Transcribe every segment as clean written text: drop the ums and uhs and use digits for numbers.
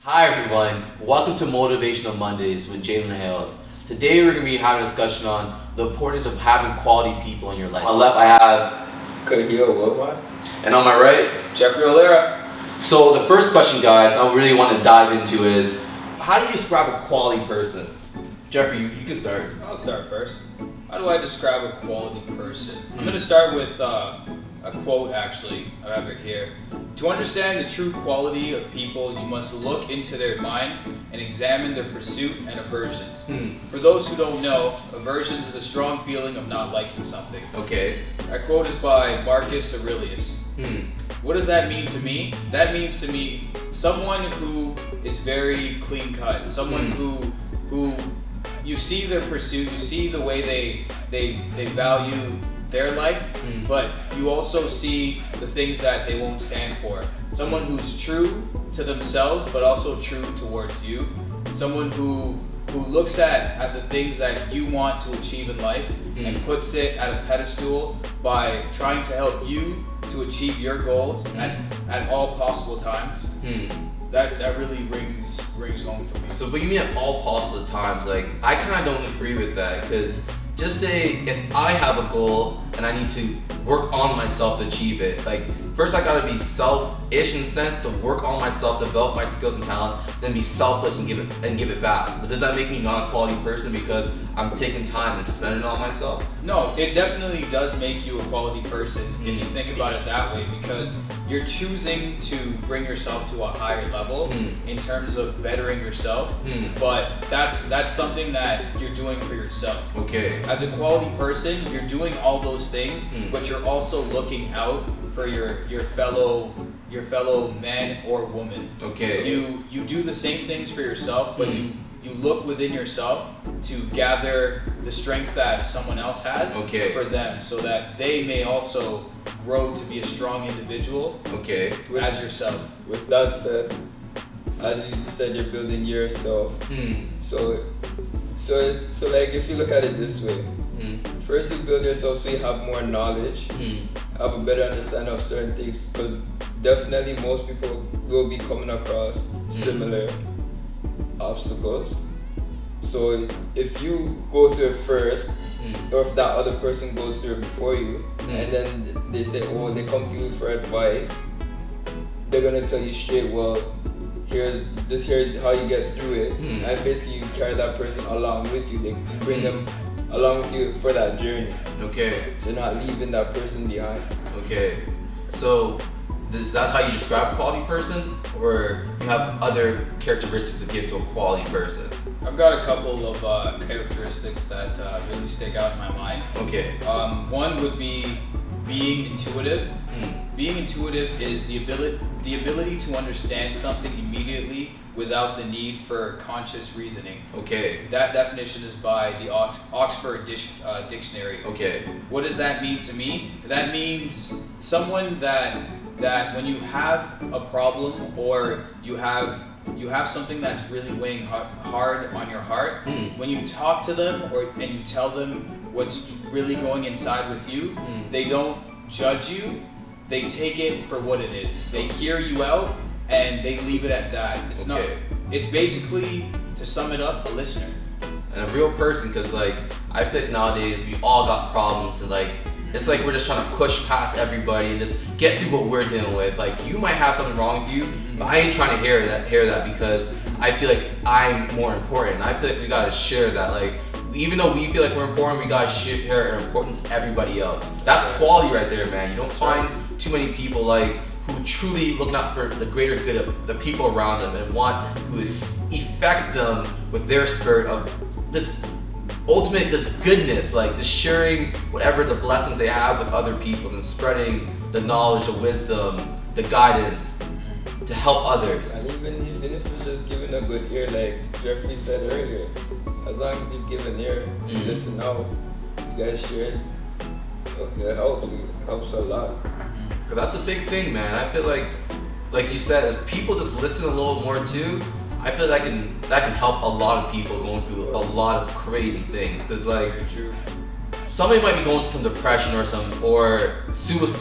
Hi everyone, welcome to Motivational Mondays with JAYLAN HAYLES. Today we're going to be having a discussion on the importance of having quality people in your life. On my left I have Kaheel, Wilmot. And on my right, Geoffrey, Olara. So the first question, guys, I really want to dive into is, how do you describe a quality person? Geoffrey, you can start. I'll start first. How do I describe a quality person? I'm going to start with a quote, actually. I have it here. To understand the true quality of people, you must look into their minds and examine their pursuit and aversions. For those who don't know, aversions is a strong feeling of not liking something. Okay. That quote is by Marcus Aurelius. What does that mean to me? That means to me someone who is very clean cut, someone who you see their pursuit, you see the way they value their life, but you also see the things that they won't stand for. Someone who's true to themselves, but also true towards you. Someone who looks at the things that you want to achieve in life and puts it at a pedestal by trying to help you to achieve your goals at all possible times. That really rings home for me. So, but you mean at all possible times? Like, I kind of don't agree with that, because just say if I have a goal and I need to work on myself to achieve it, like first I gotta be selfish in the sense to work on myself, develop my skills and talent, then be selfless and give it back. But does that make me not a quality person because I'm taking time and spending it on myself? No, it definitely does make you a quality person if you think about it that way, because you're choosing to bring yourself to a higher level in terms of bettering yourself. But that's something that you're doing for yourself. Okay. As a quality person, you're doing all those things, but you're also looking out for your fellow man or woman. Okay. So you do the same things for yourself, but you look within yourself to gather the strength that someone else has for them, so that they may also grow to be a strong individual as yourself. With that said, as you said, you're building yourself. So like if you look at it this way, first you build yourself so you have more knowledge, have a better understanding of certain things, because definitely most people will be coming across similar obstacles. So if you go through it first, or if that other person goes through it before you, and then they say, oh, they come to you for advice, they're gonna tell you straight, well, here's how you get through it, and basically you carry that person along with you. They bring them along with you for that journey. Okay. So you're not leaving that person behind. Okay. So is that how you describe a quality person, or you have other characteristics to give to a quality person? I've got a couple of characteristics that really stick out in my mind. Okay. One would be being intuitive. Being intuitive is the ability to understand something immediately without the need for conscious reasoning. Okay. That definition is by the Oxford Dictionary. Okay. What does that mean to me? That means someone that when you have a problem, or you have something that's really weighing hard on your heart, when you talk to them and you tell them what's really going inside with you, they don't judge you. They take it for what it is. They hear you out and they leave it at that. It's basically, to sum it up, a listener. And a real person, because like I think nowadays we all got problems, and like it's like we're just trying to push past everybody and just get through what we're dealing with. Like, you might have something wrong with you, but I ain't trying to hear that because I feel like I'm more important. And I feel like we gotta share that. Like, even though we feel like we're important, we gotta share our importance to everybody else. That's quality right there, man. You don't find too many people like who truly looking out for the greater good of the people around them and want to affect them with their spirit of this goodness, like just sharing whatever the blessings they have with other people and spreading the knowledge, the wisdom, the guidance to help others. And even if it's just giving a good ear, like Geoffrey said earlier, as long as you give an ear, you listen out, you guys share it, it helps a lot. But that's a big thing, man. I feel like you said, if people just listen a little more too, I feel that can help a lot of people going through a lot of crazy things. Cause like somebody might be going through some depression or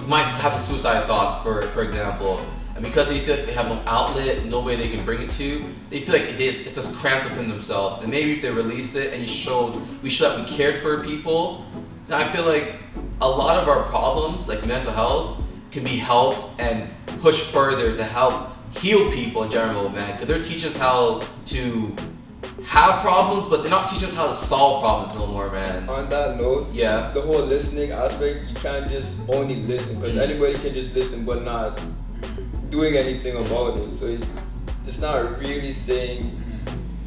might have suicidal thoughts, for example, and because they feel like they have no outlet, nobody they can bring it to, they feel like it's just cramped up in themselves. And maybe if they released it and we showed that we cared for people, then I feel like a lot of our problems, like mental health, can be helped and pushed further to help heal people in general, man. Because they're teaching us how to have problems, but they're not teaching us how to solve problems no more, man. On that note, yeah, the whole listening aspect, you can't just only listen, because anybody can just listen but not doing anything about it. So it's not really saying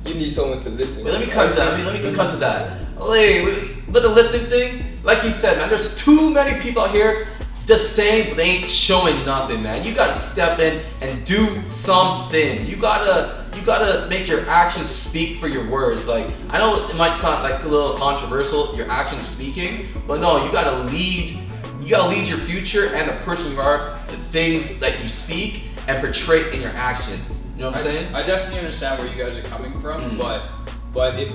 you need someone to listen. Wait, let me cut to that. Wait, but the listening thing, like he said, man, there's too many people out here just saying, but they ain't showing nothing, man. You gotta step in and do something. You gotta make your actions speak for your words. Like, I know it might sound like a little controversial, your actions speaking, but no, you gotta lead your future and the person you are, the things that you speak and portray in your actions. You know what I'm saying? I definitely understand where you guys are coming from, but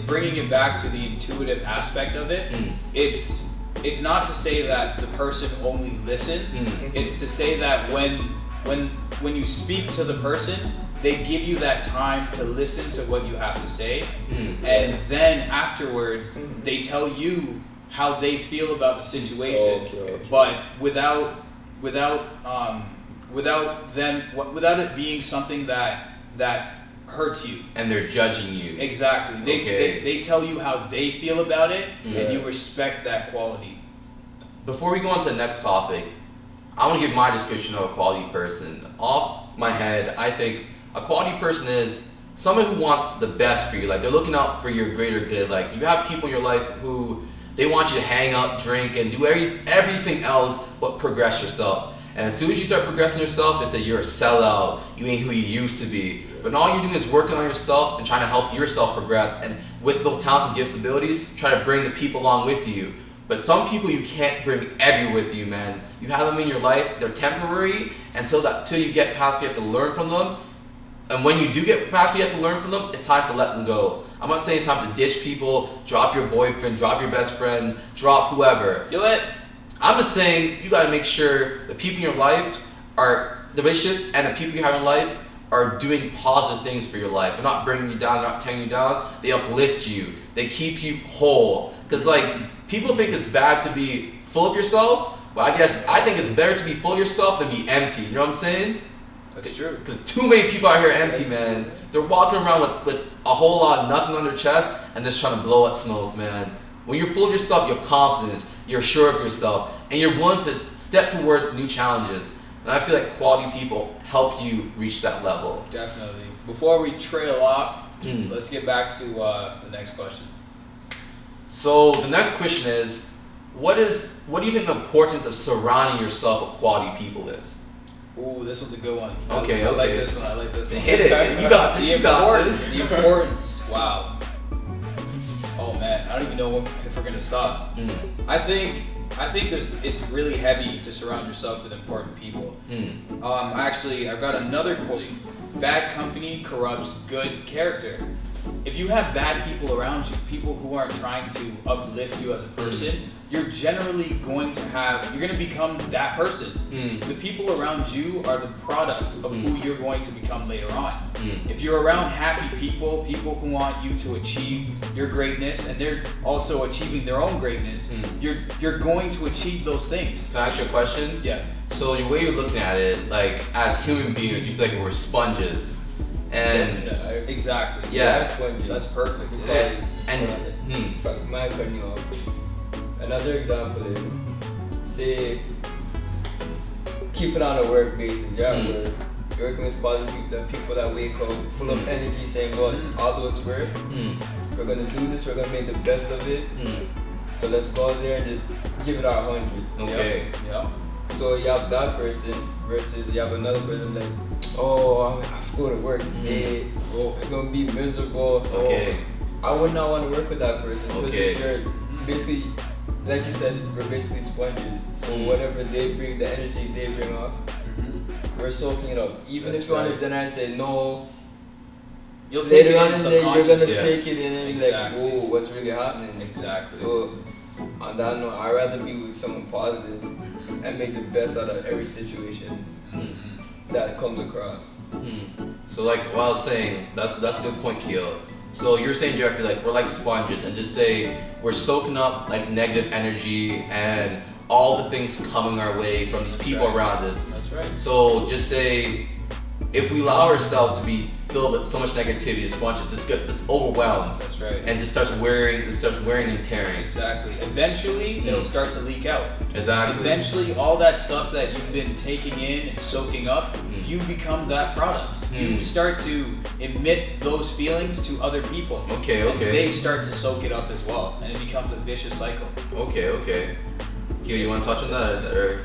bringing it back to the intuitive aspect of it, it's not to say that the person only listens. It's to say that when you speak to the person, they give you that time to listen to what you have to say, and then afterwards they tell you how they feel about the situation, but without it being something that hurts you. And they're judging you. Exactly. They tell you how they feel about it, and you respect that quality. Before we go on to the next topic, I want to give my description of a quality person. Off my head, I think a quality person is someone who wants the best for you. Like, they're looking out for your greater good. Like, you have people in your life who they want you to hang out, drink, and do everything else but progress yourself. And as soon as you start progressing yourself, they say you're a sellout, you ain't who you used to be. But all you're doing is working on yourself and trying to help yourself progress, and with those talents and gifts, abilities, try to bring the people along with you. But some people you can't bring everywhere with you, man. You have them in your life, they're temporary until you get past, you have to learn from them. And when you do get past, you have to learn from them, it's time to let them go. I'm not saying it's time to ditch people, drop your boyfriend, drop your best friend, drop whoever. Do it. I'm just saying you gotta make sure the people in your life are, the relationships and the people you have in life are doing positive things for your life. They're not bringing you down, they're not tearing you down. They uplift you. They keep you whole. Because people think it's bad to be full of yourself. Well, I think it's better to be full of yourself than be empty. You know what I'm saying? That's true. Because too many people out here are empty, man. They're walking around with a whole lot of nothing on their chest and just trying to blow at smoke, man. When you're full of yourself, you have confidence, you're sure of yourself, and you're willing to step towards new challenges. And I feel like quality people help you reach that level. Definitely. Before we trail off, let's get back to the next question. So the next question is, what do you think the importance of surrounding yourself with quality people is? Ooh, this one's a good one. Okay. I like this one. Hit it. You got this. The importance. Wow. Oh man, I don't even know if we're gonna stop. I think it's really heavy to surround yourself with important people. Actually, I've got another quote. Bad company corrupts good character. If you have bad people around you, people who aren't trying to uplift you as a person, you're generally going to become that person. The people around you are the product of who you're going to become later on. If you're around happy people who want you to achieve your greatness, and they're also achieving their own greatness, you're going to achieve those things. Can I ask you a question? Yeah. So the way you're looking at it, like, as human beings, you feel like we're sponges. And exactly. Yeah. That's perfect. Yes. And From my opinion, another example is, say, keep it on a work basis. You're working with quality people, the people that wake up full of energy, saying, "Well, although it's work, we're gonna do this. We're gonna make the best of it. So let's go out there and just give it our 100." Okay. Yeah. So you have that person versus you have another person like, "Oh, I have to go to work today. Oh, it's gonna be miserable." Okay. I would not want to work with that person because Okay. if you're basically, like you said, we're basically sponges. So whatever they bring, the energy they bring off, we're soaking it up. Even if you want to deny, say no. You'll take it Later on in in the day, you're gonna subconsciously. take it in and be like, "Whoa, what's really happening?" Exactly. So on that note, I'd rather be with someone positive and make the best out of every situation. that comes across. So like what I was saying, that's a good point, Kaheel. So you're saying, Geoffrey, like we're like sponges, and just say we're soaking up like negative energy and all the things coming our way from these people around us. That's right. So just say if we allow ourselves to be filled with so much negativity, the sponges just get this overwhelmed. That's right. And just starts wearing and tearing. Exactly. Eventually, it'll start to leak out. Exactly. Eventually, all that stuff that you've been taking in and soaking up, you become that product. You start to emit those feelings to other people. Okay. And they start to soak it up as well, and it becomes a vicious cycle. Okay. Kaheel, you want to touch on that? Or?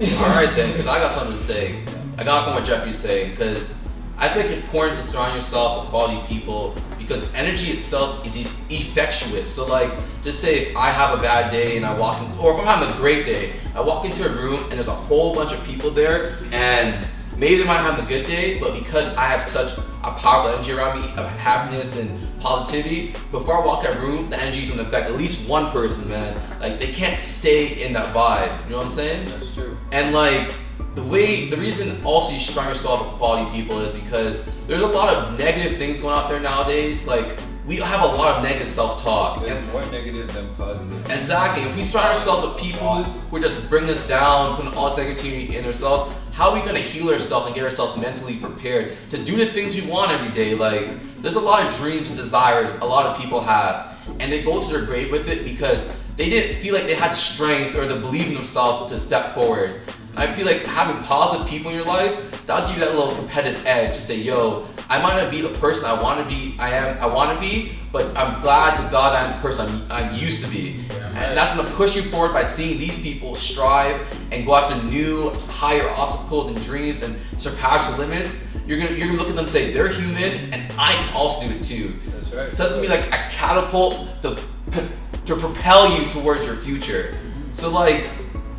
Alright then, because I got something to say. I got from what Geoffrey's saying, because I think it's important to surround yourself with quality people, because energy itself is infectious. So like, just say if I have a bad day and I walk in, or if I'm having a great day, I walk into a room and there's a whole bunch of people there, and maybe they might have a good day, but because I have such a powerful energy around me of happiness and positivity, before I walk that room, the energy is going to affect at least one person, man. Like, they can't stay in that vibe. You know what I'm saying? That's true. And like, the reason also you should surround yourself with quality people is because there's a lot of negative things going out there nowadays. Like, we have a lot of negative self-talk. There's more negative than positive. Exactly. If we surround ourselves with people who are just bringing us down, putting all the negativity in ourselves, how are we going to heal ourselves and get ourselves mentally prepared to do the things we want every day? Like, there's a lot of dreams and desires a lot of people have, and they go to their grave with it because they didn't feel like they had strength or the belief in themselves to step forward. I feel like having positive people in your life, that'll give you that little competitive edge to say, yo, I might not be the person I want to be, but I'm glad to God that I'm the person I'm used to be. And that's going to push you forward by seeing these people strive and go after new, higher obstacles and dreams and surpass your limits. You're gonna look at them and say, they're human and I can also do it too. That's right. So that's going to be like a catapult to propel you towards your future. So like,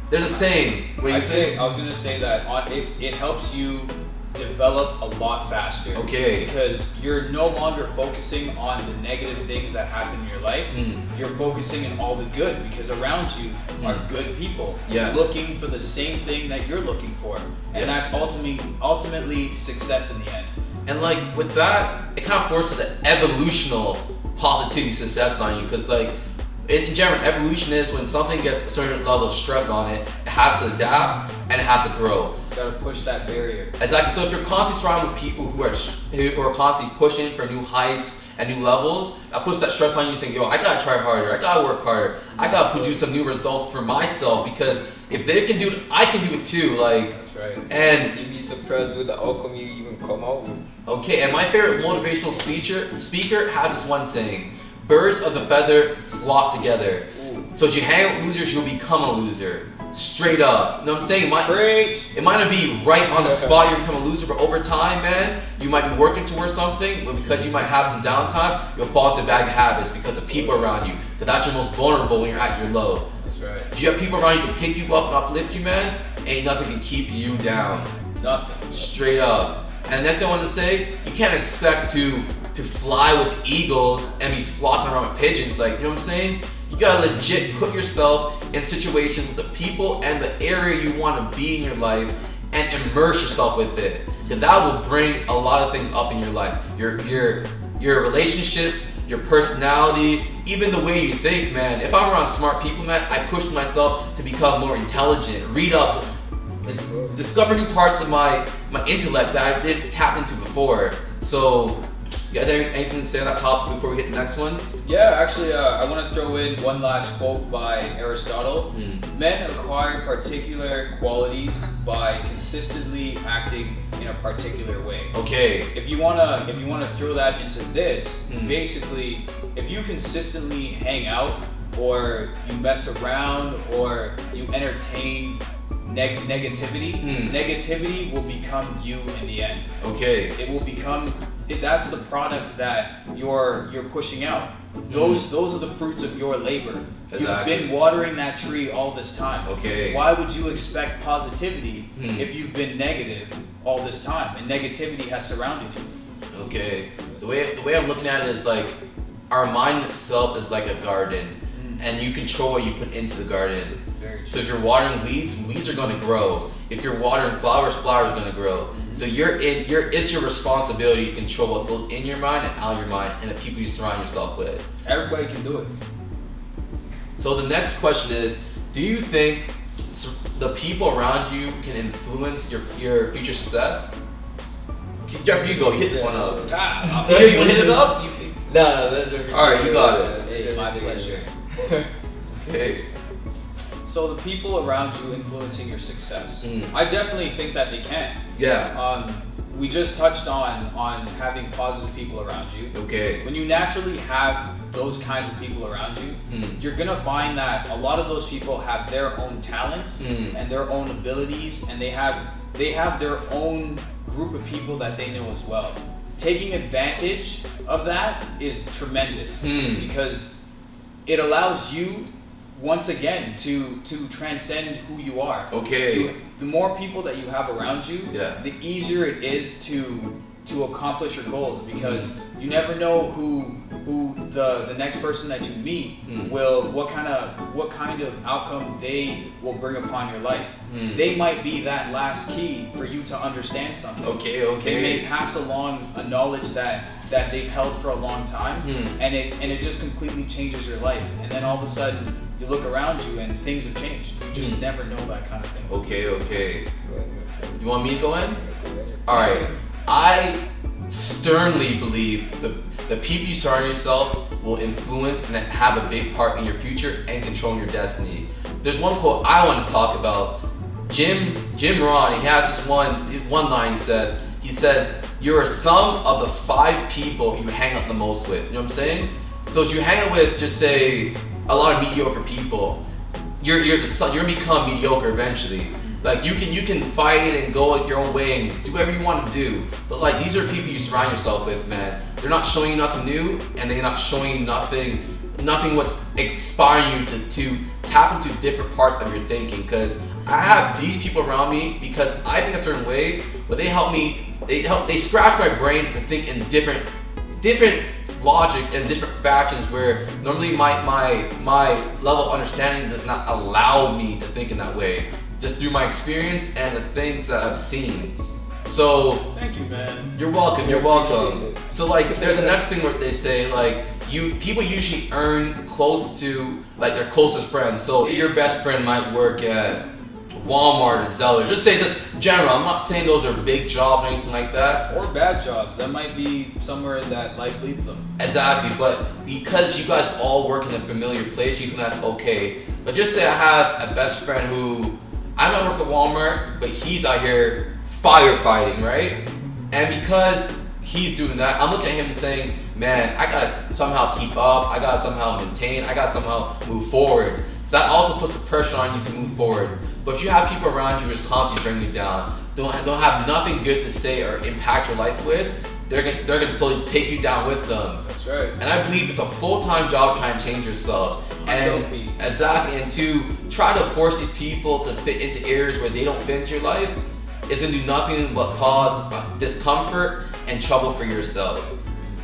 there's a saying. I was gonna say that it helps you develop a lot faster. Okay. Because you're no longer focusing on the negative things that happen in your life. You're focusing on all the good, because around you are good people looking for the same thing that you're looking for, and that's ultimately success in the end. And like with that, it kind of forces an evolutional positivity success on you, because like, in general, evolution is when something gets a certain level of stress on it, it has to adapt and it has to grow. It's got to push that barrier. Exactly. So if you're constantly surrounded with people who are constantly pushing for new heights and new levels, that puts that stress on you, saying, yo, I gotta try harder, I gotta work harder, I gotta produce some new results for myself, because if they can do it, I can do it too. Like, that's right. And you'd be surprised with the outcome you even come out with. Okay, and my favorite motivational speaker has this one saying: birds of the feather flock together. So if you hang out with losers, you'll become a loser. Straight up. You know what I'm saying? It might not be right on the spot you become a loser, but over time, man, you might be working towards something, but because you might have some downtime, you'll fall into bad habits because of people around you. Because that's your most vulnerable when you're at your low. That's right. If you have people around you to pick you up and uplift you, man, ain't nothing can keep you down. Nothing. Straight up. And next thing I want to say, you can't expect to fly with eagles and be flocking around with pigeons. Like, you know what I'm saying? You gotta legit put yourself in situations with the people and the area you want to be in your life and immerse yourself with it. Because that will bring a lot of things up in your life. Your relationships, your personality, even the way you think, man. If I'm around smart people, man, I push myself to become more intelligent, read up, discover new parts of my intellect that I didn't tap into before. So, you guys have anything to say on that topic before we hit the next one? Yeah, actually, I want to throw in one last quote by Aristotle. Men acquire particular qualities by consistently acting in a particular way. Okay. If you wanna throw that into this, basically, if you consistently hang out, or you mess around, or you entertain negativity, negativity will become you in the end. Okay. It will become. That's the product that you're pushing out. Those are the fruits of your labor. Exactly. You've been watering that tree all this time. Okay. Why would you expect positivity if you've been negative all this time and negativity has surrounded you? Okay. The way I'm looking at it is like our mind itself is like a garden. and you control what you put into the garden. Very So if you're watering weeds, weeds are going to grow. If you're watering flowers, flowers are going to grow. So it's your responsibility to control what goes in your mind and out of your mind, and the people you surround yourself with. Everybody can do it. So the next question is, do you think the people around you can influence your future success? Geoffrey, you go. You hit this one up. You hit it up? Nah, that's everything. Alright, you got it. Hey, my pleasure. Okay. So the people around you influencing your success. I definitely think that they can. Yeah. We just touched on having positive people around you. Okay. When you naturally have those kinds of people around you, you're gonna find that a lot of those people have their own talents and their own abilities, and they have their own group of people that they know as well. Taking advantage of that is tremendous because it allows you once again to transcend who you are. Okay. The more people that you have around you, Yeah. the easier it is to accomplish your goals, because you never know who the next person that you meet will what kind of outcome they will bring upon your life. They might be that last key for you to understand something. Okay. They may pass along a knowledge that they've held for a long time, and it just completely changes your life. And then all of a sudden you look around you and things have changed. You just never know that kind of thing. Okay. You want me to go in? Alright. I sternly believe the people you surround yourself will influence and have a big part in your future and controlling your destiny. There's one quote I want to talk about. Jim Rohn, he has this one line he says, you're a sum of the 5 people you hang out the most with. You know what I'm saying? So if you hang out with, just say, a lot of mediocre people, you're gonna become mediocre eventually. Like you can fight and go your own way and do whatever you want to do, but like these are people you surround yourself with, man. They're not showing you nothing new, and they're not showing you nothing what's inspiring you to tap into different parts of your thinking. Because I have these people around me because I think a certain way, but they help me. They scratch my brain to think in different logic and different factions where normally my level of understanding does not allow me to think in that way, just through my experience and the things that I've seen. So thank you, man. You're welcome. So like there's the next thing where they say like people usually earn close to like their closest friends. So your best friend might work at Walmart or Zeller. Just say this general. I'm not saying those are big jobs or anything like that. Or bad jobs. That might be somewhere that life leads them. Exactly, but because you guys all work in a familiar place, you think that's okay. But just say I have a best friend who I might work at Walmart, but he's out here firefighting, right? And because he's doing that, I'm looking at him and saying, man, I gotta somehow keep up, I gotta somehow maintain, I gotta somehow move forward. So that also puts the pressure on you to move forward. But if you have people around you who just constantly bring you down, don't have nothing good to say or impact your life with, they're gonna slowly take you down with them. That's right. And I believe it's a full-time job trying to change yourself. Exactly, and to try to force these people to fit into areas where they don't fit into your life is gonna do nothing but cause discomfort and trouble for yourself.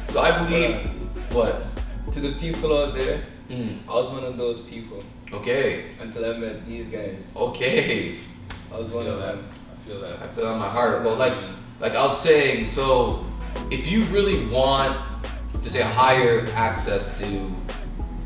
So I believe, what? To the people out there, I was one of those people. Okay. Until I met these guys. Okay. I was one of them. I feel that. I feel that in my heart. Well, like I was saying, so if you really want to say higher access to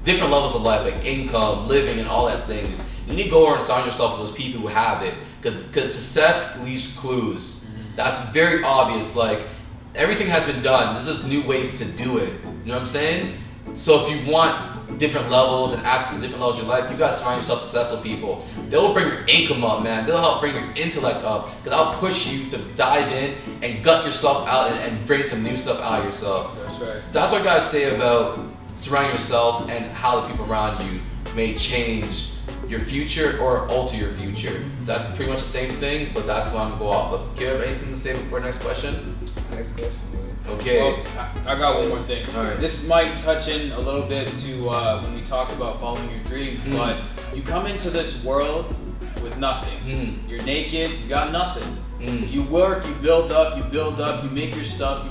different levels of life, like income, living, and all that thing, you need to go over and surround yourself with those people who have it. Because success leaves clues. That's very obvious. Like everything has been done. There's just new ways to do it. You know what I'm saying? So if you want different levels and access to different levels of your life, you gotta surround yourself with successful people. They'll bring your income up, man. They'll help bring your intellect up. Because I'll push you to dive in and gut yourself out and bring some new stuff out of yourself. That's right. That's what I gotta say about surrounding yourself and how the people around you may change your future or alter your future. That's pretty much the same thing, but that's what I'm gonna go off of. Do you have anything to say before next question? Next question. Okay. Well, I got one more thing. All right. This might touch in a little bit to when we talk about following your dreams, but you come into this world with nothing. You're naked, you got nothing. You work, you build up, you make your stuff,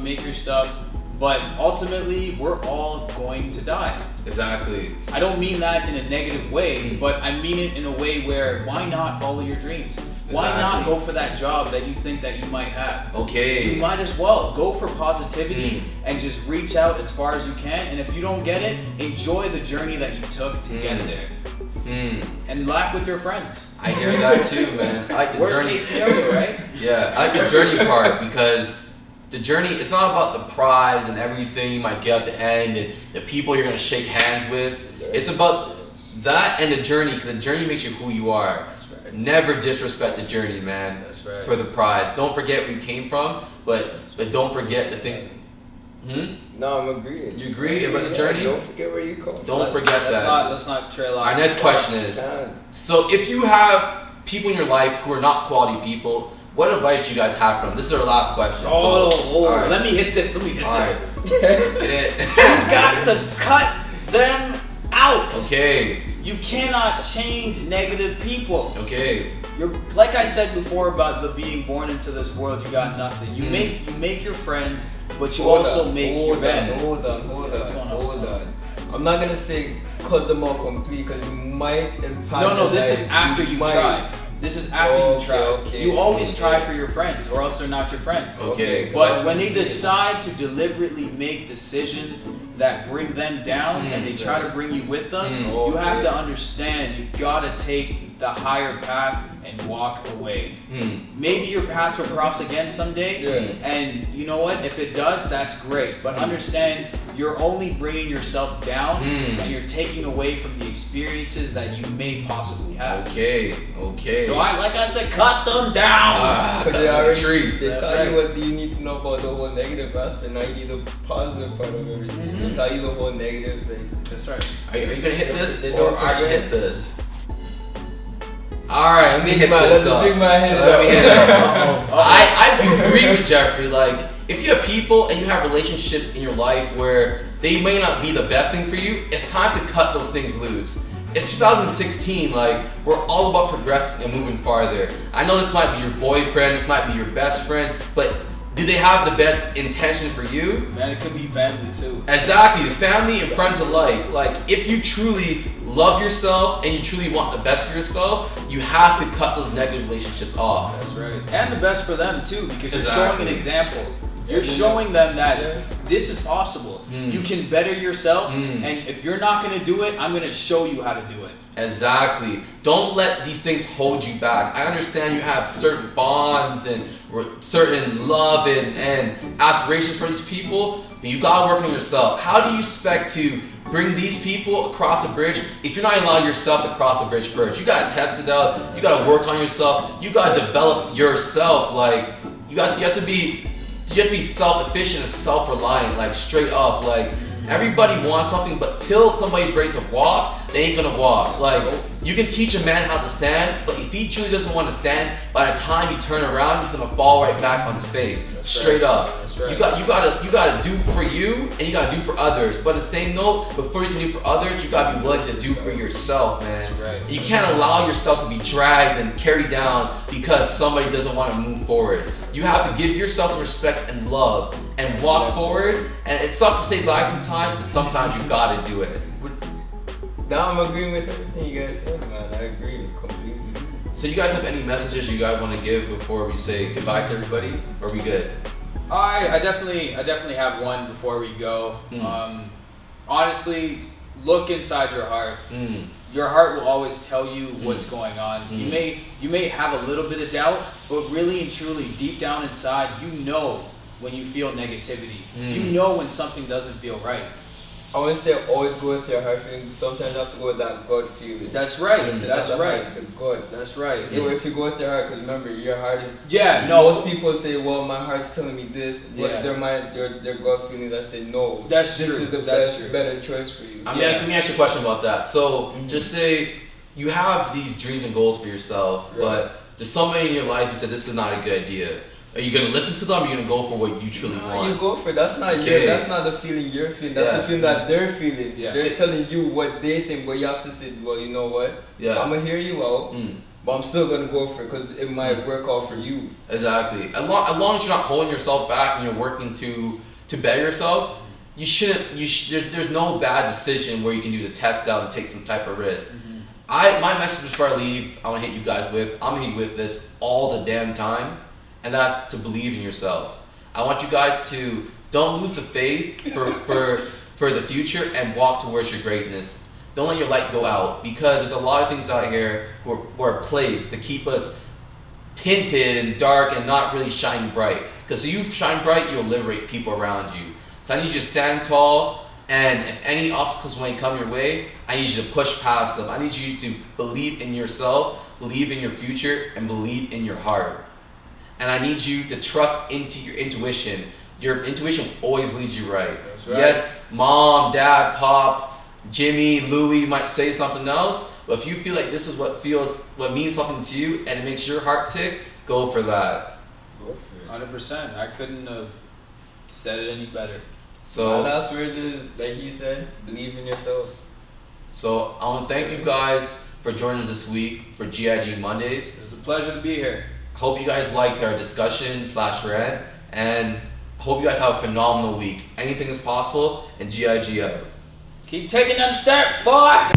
But ultimately, we're all going to die. Exactly. I don't mean that in a negative way, but I mean it in a way where why not follow your dreams? Why not go for that job that you think that you might have? Okay. You might as well go for positivity and just reach out as far as you can. And if you don't get it, enjoy the journey that you took to get there. And laugh with your friends. I hear that too, man. I like the Worst journey. case scenario, right? Yeah, I like the journey part because the journey, it's not about the prize and everything you might get at the end and the people you're going to shake hands with. It's about that and the journey, because the journey makes you who you are. That's right. Never disrespect the journey, man. That's right. For the prize. Don't forget where you came from, but don't forget the thing. No, I'm agreeing. You agree about the journey? Don't forget where you come from. Don't forget that. Let's not trail off. Our next question is, so if you have people in your life who are not quality people, what advice do you guys have for them? This is our last question. Right. Let me hit this. Hit it. You got to cut them out. Okay. You cannot change negative people. Okay. You're, like I said before about the being born into this world, you got nothing. You make your friends, but you also make your men. Hold on. I'm not gonna say cut them off completely because you might impact. No, this is after you try. This is after you try. Okay, you always try for your friends, or else they're not your friends. Okay. But when they decide to deliberately make decisions that bring them down and they try to bring you with them, you have to understand you gotta take the higher path and walk away. Maybe your paths will cross again someday, and you know what? If it does, that's great. But understand you're only bringing yourself down and you're taking away from the experiences that you may possibly have. Okay. So like I said, cut them down. Because they already That's tell you right. what you need to know about the whole negative aspect. Now you need the positive part of everything. They tell you the whole negative thing. That's right. Are you gonna hit this They or don't I should forget. hit this? Alright, let me hit Man, this let up. the big man hit it Let me hit it up. up. I agree with Geoffrey. Like, if you have people and you have relationships in your life where they may not be the best thing for you, it's time to cut those things loose. It's 2016, like, we're all about progressing and moving farther. I know this might be your boyfriend, this might be your best friend, but do they have the best intention for you? Man, it could be family too. Exactly, family and friends alike. Like, if you truly love yourself and you truly want the best for yourself, you have to cut those negative relationships off. That's right. And the best for them too, because you're Exactly. showing an example. You're showing them that this is possible. You can better yourself, and if you're not going to do it, I'm going to show you how to do it. Exactly. Don't let these things hold you back. I understand you have certain bonds and certain love and aspirations for these people, but you gotta work on yourself. How do you expect to bring these people across the bridge if you're not allowing yourself to cross the bridge first? You gotta test it out. You gotta work on yourself. You gotta develop yourself. Like, you have to be self-efficient and self-reliant. Like, straight up. Like, everybody wants something, but till somebody's ready to walk, they ain't gonna walk. Like, you can teach a man how to stand, but if he truly doesn't want to stand, by the time you turn around, he's gonna fall right back on his face. Straight up. That's right. You gotta do for you, and you gotta do for others. But at the same note, before you can do for others, you gotta be willing to do for yourself, man. That's right. You can't allow yourself to be dragged and carried down because somebody doesn't want to move forward. You have to give yourself respect and love and walk forward. And it sucks to say lies sometimes, but sometimes you gotta do it. Now I'm agreeing with everything you guys said, man. I agree completely. So you guys have any messages you guys want to give before we say goodbye to everybody? Or are we good? I definitely have one before we go. Honestly, look inside your heart. Your heart will always tell you what's going on. You may have a little bit of doubt, but really and truly, deep down inside, you know when you feel negativity. You know when something doesn't feel right. I want to say always go with your heart feeling. Sometimes you have to go with that gut feeling. That's right. That's right. The gut. That's right. If you go with your heart, because remember, your heart is. Yeah. No. Most people say, "Well, my heart's telling me this," but their gut feeling that say, "No, That's this true. is the That's true. better choice for you." Let me ask you a question about that. So just say you have these dreams and goals for yourself, but there's somebody in your life who said this is not a good idea. Are you gonna listen to them? Or are you gonna go for what you truly want? You go for it. That's not that's not the feeling you're feeling. That's the feeling that they're feeling. Yeah. They're telling you what they think, but you have to say, well, you know what? Yeah. I'm gonna hear you out, but I'm still gonna go for it because it might work out for you. Exactly. As long as you're not holding yourself back and you're working to to better yourself, you shouldn't. There's no bad decision where you can do the test out and take some type of risk. My message before I leave, I want to hit you guys with. I'm gonna hit you with this all the damn time, and that's to believe in yourself. I want you guys to don't lose the faith for the future and walk towards your greatness. Don't let your light go out, because there's a lot of things out here who are placed to keep us tinted and dark and not really shine bright. Because if you shine bright, you'll liberate people around you. So I need you to stand tall, and if any obstacles may come your way, I need you to push past them. I need you to believe in yourself, believe in your future, and believe in your heart. And I need you to trust into your intuition. Your intuition always leads you right. That's right. Yes, mom, dad, pop, Jimmy, Louie might say something else, but if you feel like this is what means something to you and it makes your heart tick, go for that. Go for it. 100%. I couldn't have said it any better. My last words is, like he said, believe in yourself. So I want to thank you guys for joining us this week for GIG Mondays. It was a pleasure to be here. Hope you guys liked our discussion / rant, and hope you guys have a phenomenal week. Anything is possible, and GIG out. Keep taking them steps, boy!